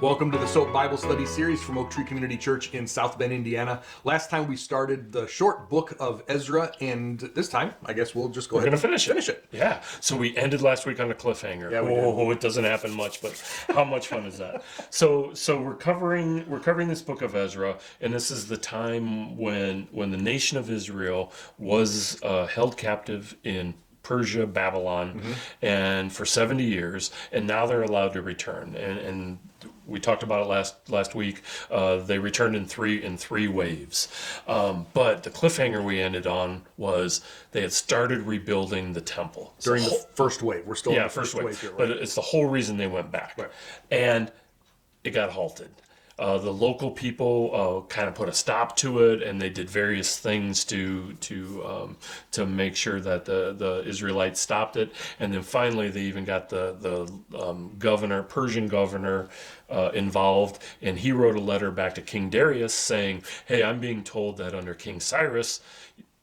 Welcome to the S.O.A.P Bible Study Series from Oak Tree Community Church in South Bend, Indiana. Last time we started the short book of Ezra, and this time, I guess we'll just go ahead and finish it. Yeah. So we ended last week on a cliffhanger. Yeah, we did. It doesn't happen much, but how much fun is that? So we're covering this book of Ezra, and this is the time when the nation of Israel was held captive in Persia, Babylon, and for 70 years, and now they're allowed to return. And we talked about it last week. They returned in three waves. But the cliffhanger we ended on was they had started rebuilding the temple During the first wave. We're still in the first wave here, right? But it's the whole reason they went back. Right. And it got halted. The local people kind of put a stop to it, and they did various things to make sure that the Israelites stopped it. And then finally, they even got the Persian governor involved, and he wrote a letter back to King Darius saying, "Hey, I'm being told that under King Cyrus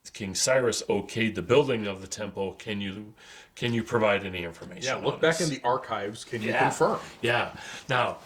okayed the building of the temple. Can you provide any information?" Yeah, look back in the archives. Can you confirm? Yeah. Now,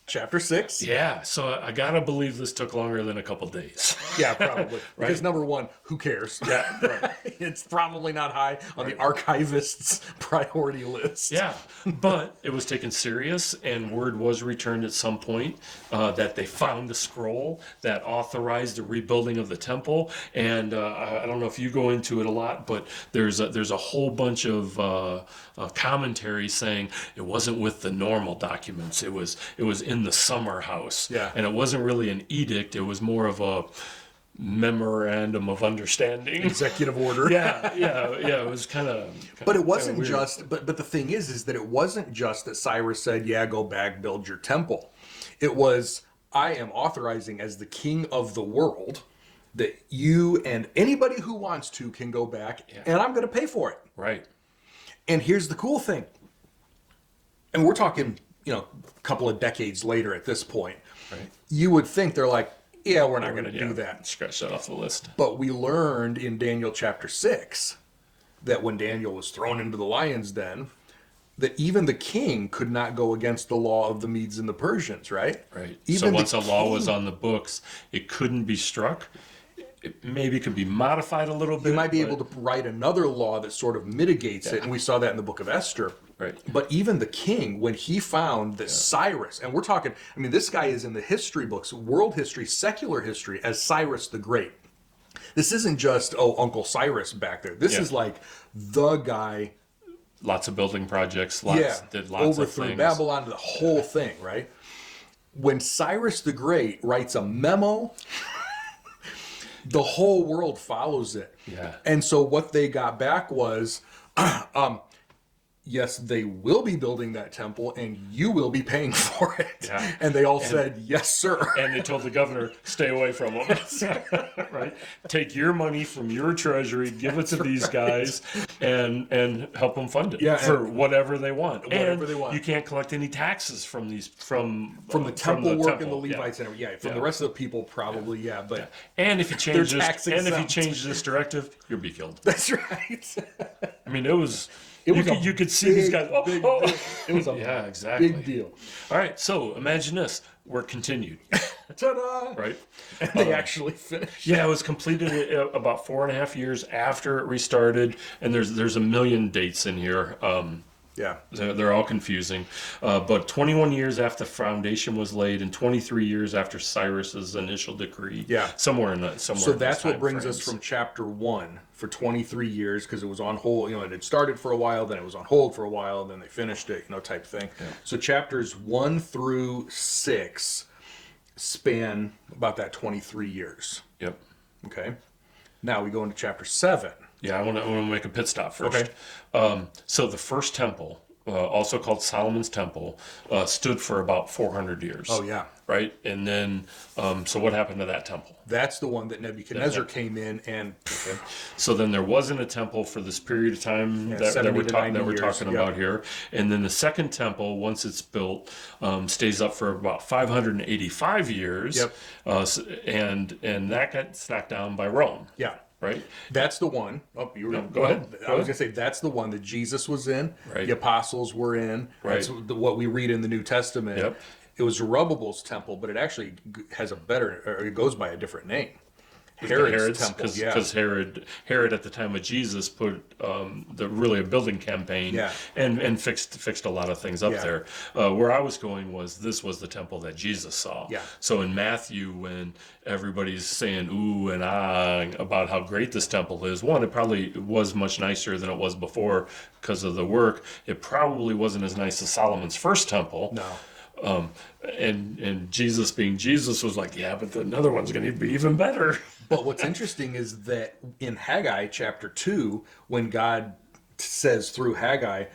Chapter 6. yeah, so I gotta believe this took longer than a couple days. Yeah, probably. Because number one, who cares? Yeah, right. It's probably not high on the archivist's priority list. Yeah, but it was taken serious, and word was returned at some point that they found a scroll that authorized the rebuilding of the temple. And I don't know if you go into it a lot, but there's a whole bunch of commentary saying it wasn't with the normal documents. It was in the summer house. Yeah. And it wasn't really an edict. It was more of a memorandum of understanding. Executive order. Yeah. It was kind of. But it wasn't just. But the thing is that it wasn't just that Cyrus said, "Yeah, go back, build your temple." It was, "I am authorizing as the king of the world that you and anybody who wants to can go back, and I'm going to pay for it." Right. And here's the cool thing. And we're talking, a couple of decades later at this point. Right. You would think they're like, "Yeah, we're not going to do that." Scratch that off the list. But we learned in Daniel chapter 6 that when Daniel was thrown into the lion's den, that even the king could not go against the law of the Medes and the Persians, right? Right. Even so once a law was on the books, it couldn't be struck. It maybe could be modified a little bit. You might be able to write another law that sort of mitigates it, and we saw that in the book of Esther. Right. But even the king, when he found that Cyrus, and we're talking, this guy is in the history books, world history, secular history, as Cyrus the Great. This isn't just, Uncle Cyrus back there. This is like the guy. Lots of building projects. Did lots of overthrew things. Babylon, the whole thing, right? When Cyrus the Great writes a memo, the whole world follows it. Yeah. And so what they got back was, yes, they will be building that temple and you will be paying for it. Yeah. And they all said, "Yes, sir." And they told the governor, "Stay away from them." Right? Take your money from your treasury, give it to these guys, and help them fund it for whatever they want. Whatever they want. You can't collect any taxes from these from the temple work and the temple. Levites and from the rest of the people probably, but And if you change they're this directive, you'll be killed. that's right. It was. You could see these guys. It was a exactly. big deal. All right, so imagine this. We're continued. Ta-da! Right? And they actually finished. Yeah, it was completed about 4.5 years after it restarted, and there's a million dates in here. Yeah. They're all confusing. But 21 years after the foundation was laid and 23 years after Cyrus's initial decree. Yeah. Somewhere in that. So that's what brings us from chapter 1 for 23 years, because it was on hold. It had started for a while, then it was on hold for a while, and then they finished it, type thing. Yeah. So chapters 1 through 6 span about that 23 years. Yep. Okay. Now we go into chapter 7. Yeah, I want to make a pit stop first. Okay. So the first temple, also called Solomon's Temple, stood for about 400 years. Oh, yeah. Right? And then, so what happened to that temple? That's the one that Nebuchadnezzar came in and... So then there wasn't a temple for this period of time that we're talking about here. And then the second temple, once it's built, stays up for about 585 years. Yep. And that got knocked down by Rome. Yeah. right? That's the one. Oh, you were, No, go ahead. I was going to say that's the one that Jesus was in. Right. The apostles were in. Right. That's what we read in the New Testament. Yep. It was Zerubbabel's temple, but it actually has it goes by a different name. Herod's temple, because Herod at the time of Jesus put really a building campaign, and fixed a lot of things up there. Where I was going this was the temple that Jesus saw. Yeah. So in Matthew, when everybody's saying ooh and ah about how great this temple is, one, it probably was much nicer than it was before because of the work. It probably wasn't as nice as Solomon's first temple. No. And Jesus, being Jesus, was like, yeah, but another one's going to be even better. But what's interesting is that in Haggai chapter 2, when God says through Haggai,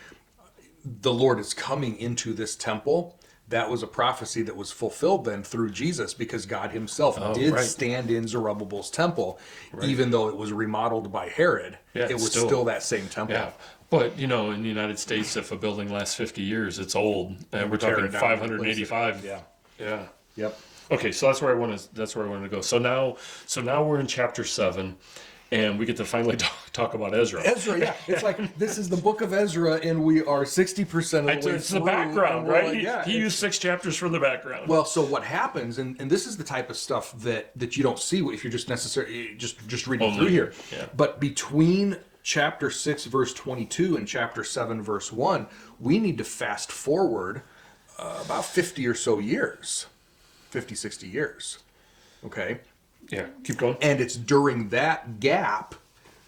the Lord is coming into this temple, that was a prophecy that was fulfilled then through Jesus, because God himself did stand in Zerubbabel's temple, even though it was remodeled by Herod. It was still that same temple. Yeah. But, in the United States, if a building lasts 50 years, it's old. And we're talking 585. Yeah. Yeah. Yep. Okay, so that's where I want to go. So now we're in chapter 7, and we get to finally talk about Ezra. Ezra, yeah. It's like, this is the book of Ezra, and we are 60% of the way through. It's the background, right? Like, he used 6 chapters for the background. Well, so what happens, and this is the type of stuff that you don't see if you're just necessarily just reading through here. Yeah. But between chapter 6, verse 22, and chapter 7, verse 1, we need to fast forward about 50 or so years. 50, 60 years. Okay? Yeah, keep going. And it's during that gap,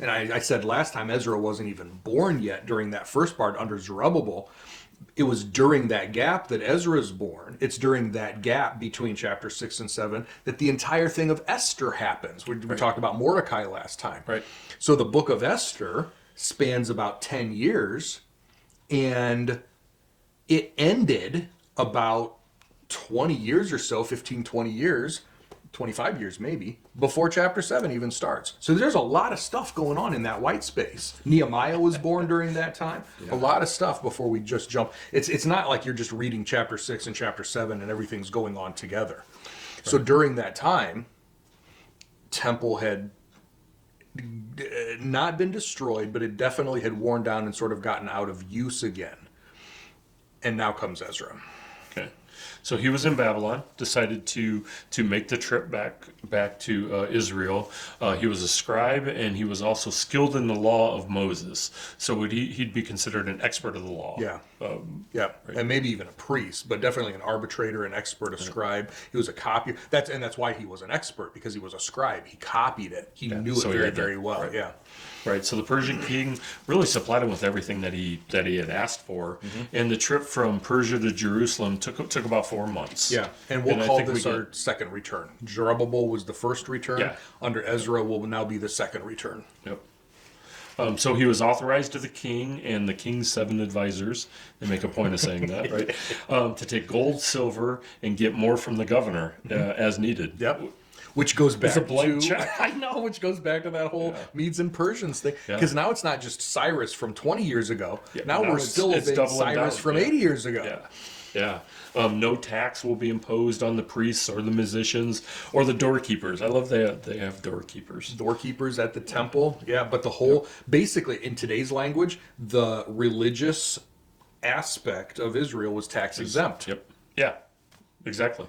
and I said last time Ezra wasn't even born yet during that first part under Zerubbabel. It was during that gap that Ezra is born. It's during that gap between chapter 6 and 7 that the entire thing of Esther happens. We talked about Mordecai last time. Right. So the book of Esther spans about 10 years, and it ended about 20 years or so, 15, 20 years, 25 years maybe, before chapter 7 even starts. So there's a lot of stuff going on in that white space. Nehemiah was born during that time. A lot of stuff before we just jump. It's not like you're just reading chapter 6 and chapter 7 and everything's going on together. Right. So during that time, temple had not been destroyed, but it definitely had worn down and sort of gotten out of use again. And now comes Ezra. Okay. So he was in Babylon, decided to make the trip back to Israel. He was a scribe, and he was also skilled in the law of Moses. So he'd be considered an expert of the law. Yeah. Right. And maybe even a priest, but definitely an arbitrator, an expert, a scribe. He was a copier. That's why he was an expert, because he was a scribe. He copied it. He knew it very, very well. Right. Yeah. Right. So the Persian king really supplied him with everything that he had asked for. And the trip from Persia to Jerusalem took about 4 months. Yeah. And we'll call this our second return. Zerubbabel was the first return. Yeah. Under Ezra will now be the second return. Yep. So he was authorized to the king and the king's 7 advisors. They make a point of saying that, right? To take gold, silver, and get more from the governor as needed. Yep. Which goes back to check. I know, which goes back to that whole Medes and Persians thing. Because now it's not just Cyrus from 20 years ago. Now we're still obeying Cyrus from 80 years ago. Yeah. No tax will be imposed on the priests or the musicians or the doorkeepers. I love they have doorkeepers. Doorkeepers at the temple. Yeah, but the whole, basically in today's language, the religious aspect of Israel was tax exempt. Yep. Yeah, exactly.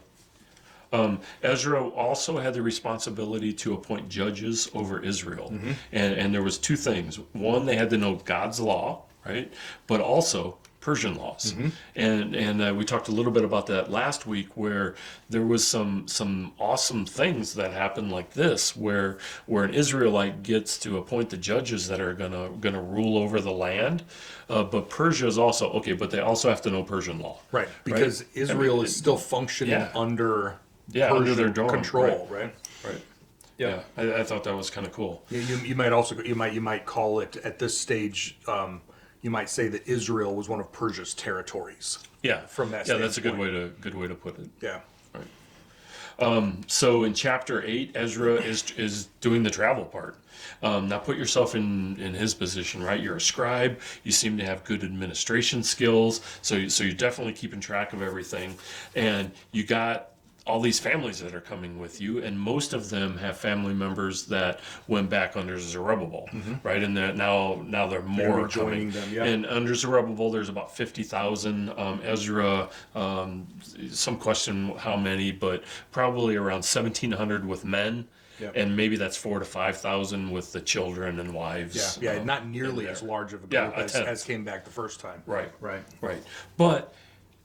Ezra also had the responsibility to appoint judges over Israel. And there was 2 things. One, they had to know God's law, right? But also Persian laws. And we talked a little bit about that last week, where there was some awesome things that happened like this, where an Israelite gets to appoint the judges that are gonna rule over the land. But Persia is also, okay, but they also have to know Persian law. Right, because Israel is still functioning under under their dome, control, right? Yeah, I thought that was kind of cool. You might also you might call it at this stage. You might say that Israel was one of Persia's territories. Yeah, from that. Yeah, that's a good way to put it. Yeah. Right. So in chapter 8, Ezra is doing the travel part. Now put yourself in his position, right? You're a scribe. You seem to have good administration skills, so you're definitely keeping track of everything, and you got all these families that are coming with you, and most of them have family members that went back under Zerubbabel, right? And now they're more rejoining coming. them, yeah. And under Zerubbabel, there's about 50,000. Ezra, some question how many, but probably around 1,700 with men. Yep. And maybe that's 4,000 to 5,000 with the children and wives. Yeah, not nearly as large of a Yeah, group a tenth. as came back the first time. Right. Right. Right. But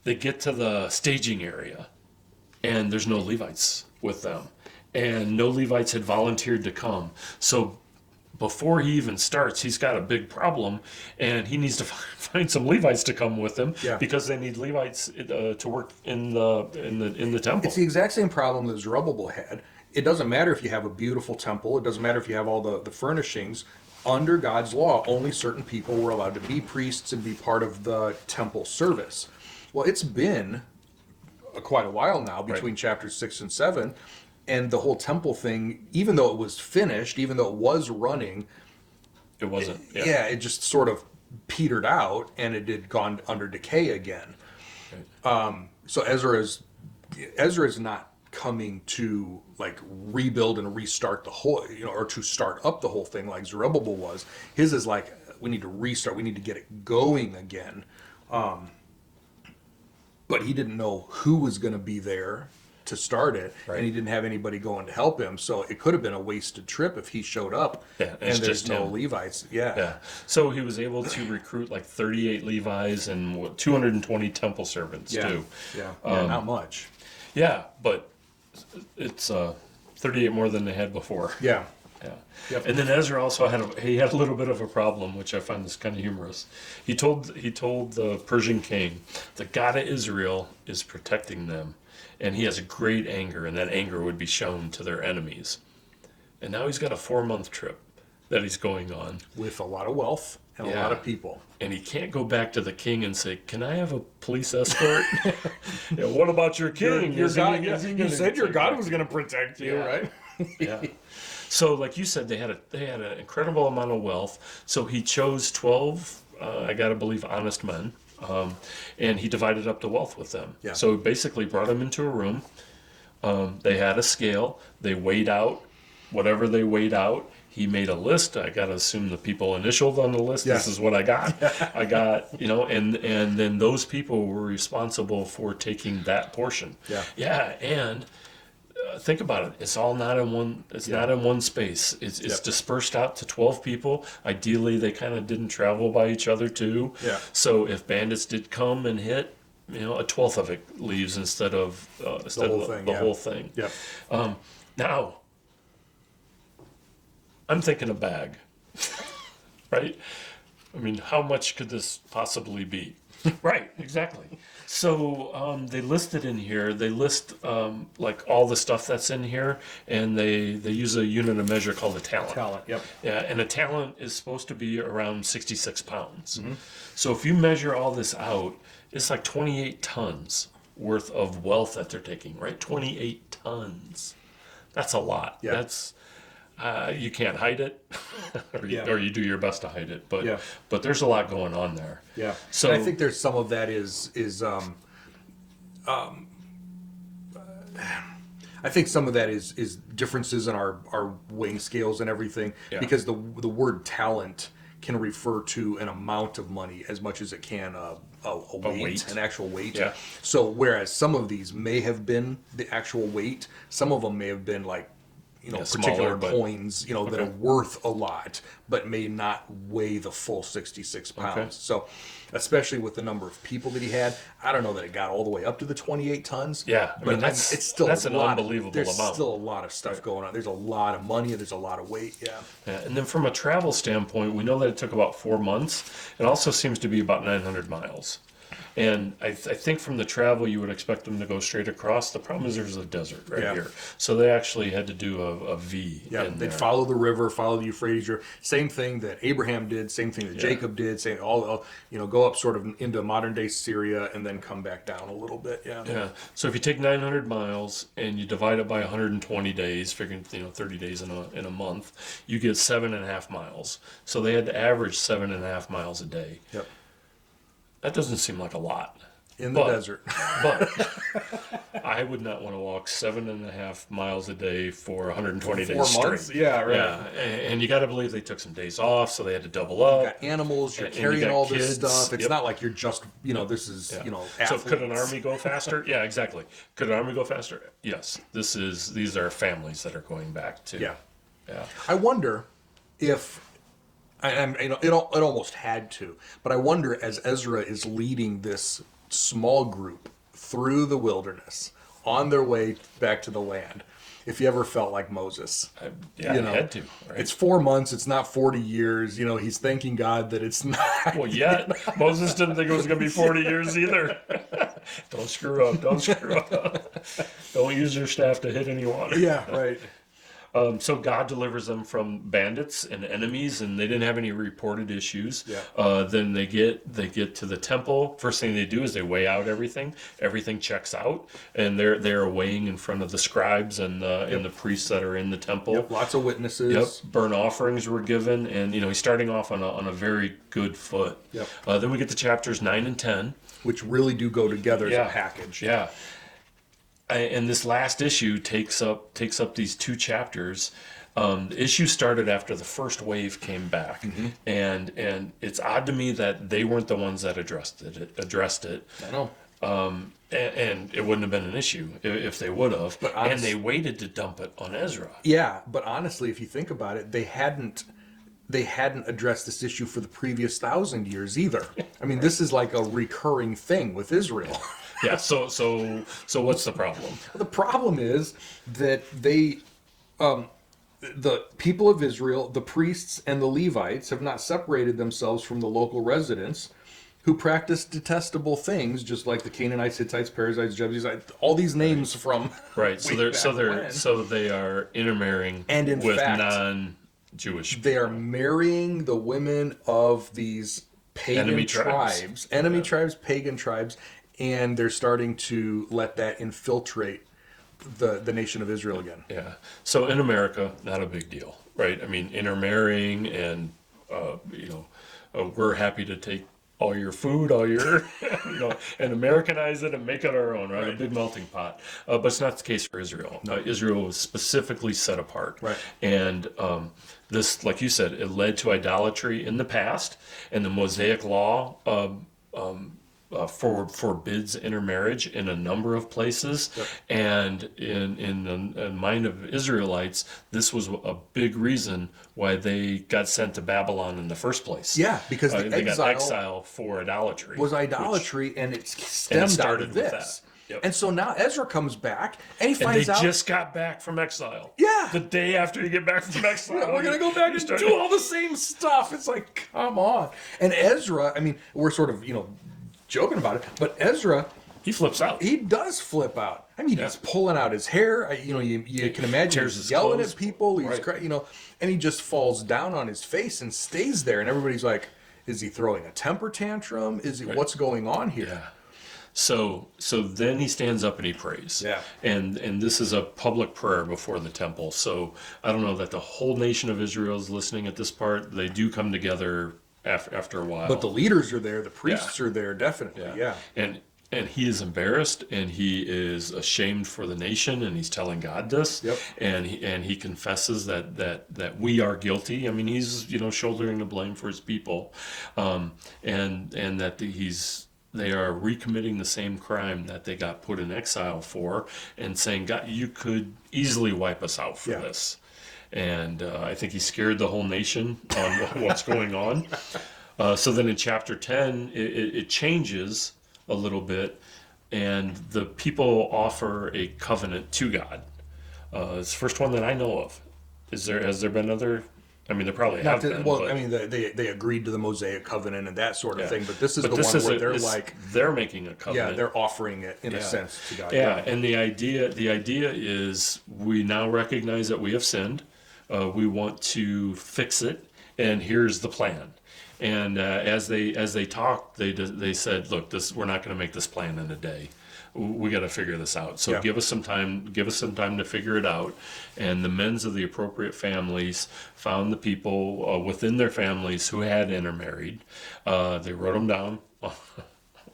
they get to the staging area, and there's no Levites with them. And no Levites had volunteered to come. So before he even starts, he's got a big problem, and he needs to find some Levites to come with him, Yeah. because they need Levites to work in the temple. It's the exact same problem that Zerubbabel had. It doesn't matter if you have a beautiful temple. It doesn't matter if you have all the furnishings. Under God's law, only certain people were allowed to be priests and be part of the temple service. Well, it's been quite a while now between chapters 6 and 7, and the whole temple thing, even though it was finished, even though it was running, It wasn't. yeah, it just sort of petered out, and it had gone under decay again. So Ezra is not coming to like rebuild and restart the whole, or to start up the whole thing like Zerubbabel was. His is like, we need to restart, we need to get it going again. But he didn't know who was going to be there to start it, and he didn't have anybody going to help him. So it could have been a wasted trip if he showed up and there's just no him. Levites. Yeah. So he was able to recruit like 38 Levites and 220 temple servants too. Yeah. Not much. Yeah, but it's 38 more than they had before. Yeah. Yeah. Yep. And then Ezra also had a little bit of a problem, which I find is kind of humorous. He told the Persian king, the God of Israel is protecting them, and he has a great anger, and that anger would be shown to their enemies. And now he's got a 4-month trip that he's going on With a lot of wealth and a lot of people. and he can't go back to the king and say, "Can I have a police escort?" Yeah, what about your king? Your God, Is he you gonna said your take God back? was going to protect you, Yeah. right? Yeah. So, like you said, they had an incredible amount of wealth. So he chose 12, I gotta believe, honest men, and he divided up the wealth with them. Yeah. So he basically brought them into a room. They had a scale. They weighed out whatever they weighed out. He made a list. I gotta assume the people initialed on the list. Yeah. This is what I got. I got, and then those people were responsible for taking that portion. Yeah. Yeah, and think about it. It's all not in one. It's not in one space. It's dispersed out to 12 people. Ideally, they kind of didn't travel by each other too. Yeah. So if bandits did come and hit, a 12th of it leaves instead of the whole thing. Yep. Now, I'm thinking a bag, right? I mean, how much could this possibly be? Right, exactly. So they list it in here. They list like all the stuff that's in here, and they use a unit of measure called a talent. Talent, yep. Yeah, and a talent is supposed to be around 66 pounds. So if you measure all this out, it's like 28 tons worth of wealth that they're taking, right? 28 tons. That's a lot. Yeah. That's you can't hide it, or you do your best to hide it. But there's a lot going on there. Yeah. So And I think there's some of that I think some of that is differences in our weighing scales and everything, because the word talent can refer to an amount of money as much as it can a weight, an actual weight. Yeah. So whereas some of these may have been the actual weight, some of them may have been like particular smaller, coins, that are worth a lot, but may not weigh the full 66 pounds. Okay. So, especially with the number of people that he had, I don't know that it got all the way up to the 28 tons. Yeah, I mean, it's still that's a an lot. unbelievable There's amount. still a lot of stuff going on. There's a lot of money. There's a lot of weight. Yeah. Yeah, and then from a travel standpoint, we know that it took about 4 months. It also seems to be about 900 miles. And I think from the travel, you would expect them to go straight across. The problem is there's a desert right here. So they actually had to do a V. Yeah, they'd follow the river, follow the Euphrates River. Same thing that Abraham did, same thing that Jacob did, same all go up sort of into modern day Syria and then come back down a little bit. Yeah. Yeah. So if you take 900 miles and you divide it by 120 days, figuring 30 days in a month, you get 7.5 miles. So they had to average 7.5 miles a day. Yep. That doesn't seem like a lot. in the But- desert. But I would not want to walk 7.5 miles a day for 120 days 4 straight. months? Yeah, right. Yeah, and you got to believe they took some days off, so they had to double up. You got animals, you're And you carrying got all this kids. stuff. It's Yep. not like you're just, this is, Yeah. So athletes. could an army go faster? Yeah, exactly. Could an army go faster? Yes. These are families that are going back to. Yeah. Yeah. I wonder if, it almost had to, but I wonder as Ezra is leading this small group through the wilderness on their way back to the land, if you ever felt like Moses. Yeah, you had to. Right? It's 4 months, it's not 40 years. He's thanking God that it's not. Well, yet Moses didn't think it was going to be 40 years either. Don't screw up. Don't screw up. Don't use your staff to hit any water. Yeah, right. So God delivers them from bandits and enemies, and they didn't have any reported issues. Yeah. Then they get to the temple. First thing they do is they weigh out everything. Everything checks out, and they're weighing in front of the scribes and the priests that are in the temple. Yep, lots of witnesses. Yep, burnt offerings were given, and he's starting off on a very good foot. Yep. Then we get to chapters 9 and 10, Which really do go together as a package. Yeah. And this last issue takes up these 2 chapters. The issue started after the first wave came back, and it's odd to me that they weren't the ones that addressed it. I know. And it wouldn't have been an issue if they would have. And they waited to dump it on Ezra. Yeah, but honestly, if you think about it, they hadn't addressed this issue for the previous 1,000 years either. I mean, this is like a recurring thing with Israel. Yeah. So what's the problem? The problem is that the people of Israel, the priests and the Levites, have not separated themselves from the local residents who practice detestable things, just like the Canaanites, Hittites, Perizzites, Jebusites, all these names from Right. So they are intermarrying And in with fact, non-Jewish. they are marrying the women of these pagan Enemy tribes, pagan tribes, and they're starting to let that infiltrate the nation of Israel again. Yeah. So in America, not a big deal, right? I mean, intermarrying and, we're happy to take all your food, all your, and Americanize it and make it our own, right? A big melting pot. But it's not the case for Israel. Israel was specifically set apart. Right. And this, like you said, it led to idolatry in the past, and the Mosaic law forbids intermarriage in a number of places. Yep. And in the mind of Israelites, this was a big reason why they got sent to Babylon in the first place. Yeah, because the they got exile exile for idolatry. was idolatry, and it stemmed out of with this. that. Yep. And so now Ezra comes back, and he And finds they out just got back from exile. Yeah. The day after you get back from exile. we're going to go back and do all the same stuff. It's like, come on. And Ezra, I mean, we're sort of, joking about it, but Ezra, He flips out. he does flip out. I mean, he's pulling out his hair. You can imagine tears he's his yelling clothes. at people. He's Right. and he just falls down on his face and stays there. And everybody's like, is he throwing a temper tantrum? Is he, what's going on here? Yeah. So then he stands up and he prays. Yeah. And this is a public prayer before the temple. So I don't know that the whole nation of Israel is listening at this part. They do come together after a while. But the leaders are there. The priests are there, definitely. Yeah. And he is embarrassed and he is ashamed for the nation, and he's telling God this. Yep. And he confesses that we are guilty. I mean, he's shouldering the blame for his people, and that they are recommitting the same crime that they got put in exile for, and saying, God, you could easily wipe us out for this. And I think he scared the whole nation on what's going on. So then in chapter 10, it changes a little bit, and the people offer a covenant to God. It's the first one that I know of. Has there been other? I mean, there probably have been. Well, but, I mean, they agreed to the Mosaic covenant and that sort of thing, but this is but the this one is where they're like, they're making a covenant. yeah, they're offering it in a sense to God. Yeah, and the idea is we now recognize that we have sinned. We want to fix it, and here's the plan. And as they talked, they said, "Look, we're not going to make this plan in a day. We got to figure this out. So give us some time. Give us some time to figure it out." And the men's of the appropriate families found the people within their families who had intermarried. They wrote them down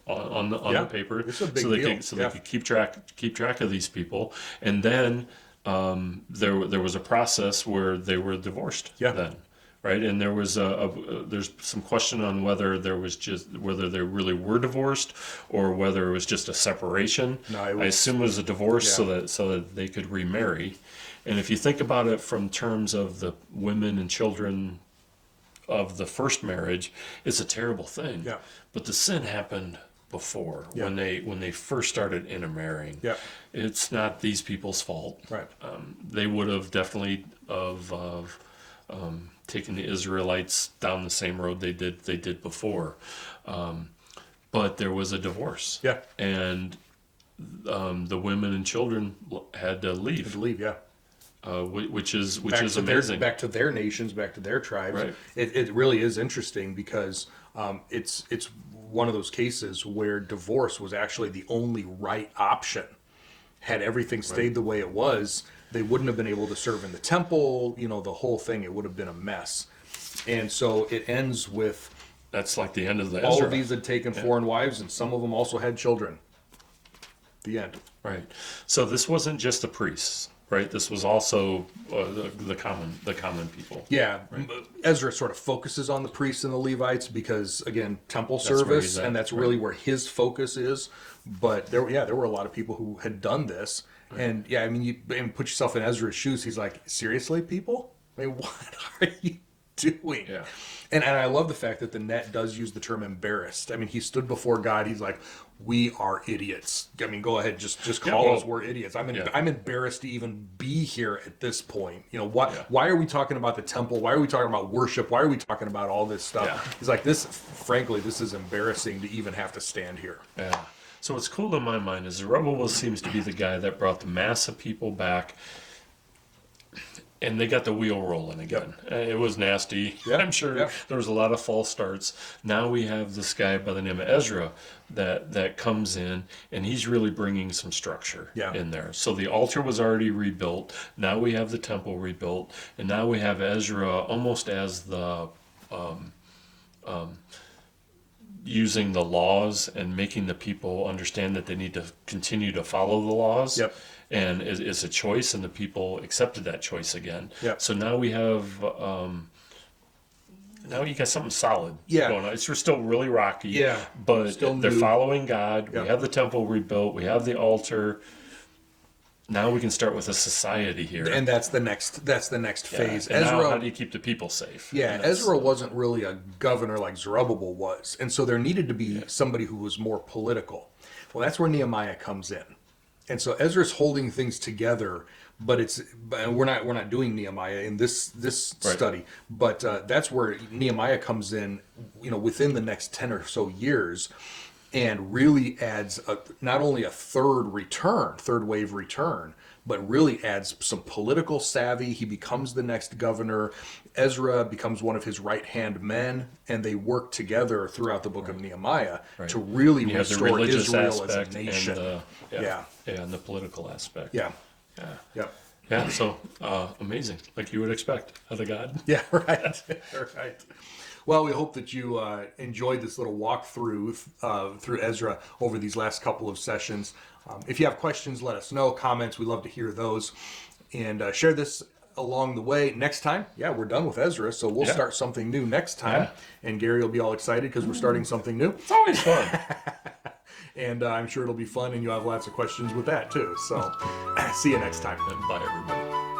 on the Yeah, paper, it's a big so they deal. they could keep track of these people, and then there was a process where they were divorced. Yeah. Then. Right, and there was there's some question on whether they really were divorced or whether it was just a separation. No, I assume it was a divorce, Yeah. so that they could remarry. And if you think about it from terms of the women and children of the first marriage, it's a terrible thing. Yeah. But the sin happened before, Yeah. when they first started intermarrying. Yeah. It's not these people's fault. Right. They would have definitely taken the Israelites down the same road they did before, but there was a divorce. Yeah. And the women and children had to leave. To leave, yeah. Which is To amazing. back to their nations, back to their tribes. Right. It really is interesting because it's one of those cases where divorce was actually the only right option. Had everything stayed the way it was, they wouldn't have been able to serve in the temple. The whole thing, it would have been a mess. And so it ends with That's like the end of the all Ezra. of these had taken foreign wives, and some of them also had children. The end. Right. So this wasn't just the priests, right? This was also the common people. Yeah, Ezra sort of focuses on the priests and the Levites because, again, temple where service, he's at, and that's really where his focus is. But there were a lot of people who had done this, and you put yourself in Ezra's shoes. He's like, seriously, people? What are you doing? Yeah. And I love the fact that the net does use the term embarrassed. He stood before God. He's like, we are idiots. Go ahead, just call us. We're idiots. I'm embarrassed to even be here at this point. Why are we talking about the temple? Why are we talking about worship? Why are we talking about all this stuff? Yeah. He's like, frankly, this is embarrassing to even have to stand here. Yeah. So what's cool in my mind is Zerubbabel seems to be the guy that brought the mass of people back, and they got the wheel rolling again. It was nasty. Yeah. I'm sure there was a lot of false starts. Now we have this guy by the name of Ezra that comes in, and he's really bringing some structure in there. So the altar was already rebuilt. Now we have the temple rebuilt, and now we have Ezra almost as the using the laws and making the people understand that they need to continue to follow the laws. Yep. And it's a choice, and the people accepted that choice again. Yep. So now we have, now you got something solid going on. It's still really rocky. Yeah. But Still they're new. following God. Yep. We have the temple rebuilt. We have the altar. Now we can start with a society here. And that's the next phase. And Ezra, now how do you keep the people safe? yeah, And that's- Ezra wasn't really a governor like Zerubbabel was, and so there needed to be somebody who was more political. Well, that's where Nehemiah comes in, and so Ezra's holding things together. But we're not doing Nehemiah in this study, but that's where Nehemiah comes in. Within the next 10 or so years. And really adds not only a third wave return, but really adds some political savvy. He becomes the next governor. Ezra becomes one of his right-hand men, and they work together throughout the book of Nehemiah to really You have the restore religious Israel as a aspect nation. and the political aspect. Yeah. Yeah. Yep. So amazing, like you would expect out of God. Yeah, right. Right. Well, we hope that you enjoyed this little walkthrough through Ezra over these last couple of sessions. If you have questions, let us know. Comments, we'd love to hear those. And share this along the way. Next time, we're done with Ezra, so we'll start something new next time. Yeah. And Gary will be all excited because we're starting something new. It's always fun. And I'm sure it'll be fun, and you'll have lots of questions with that, too. So see you next time. And bye, everybody.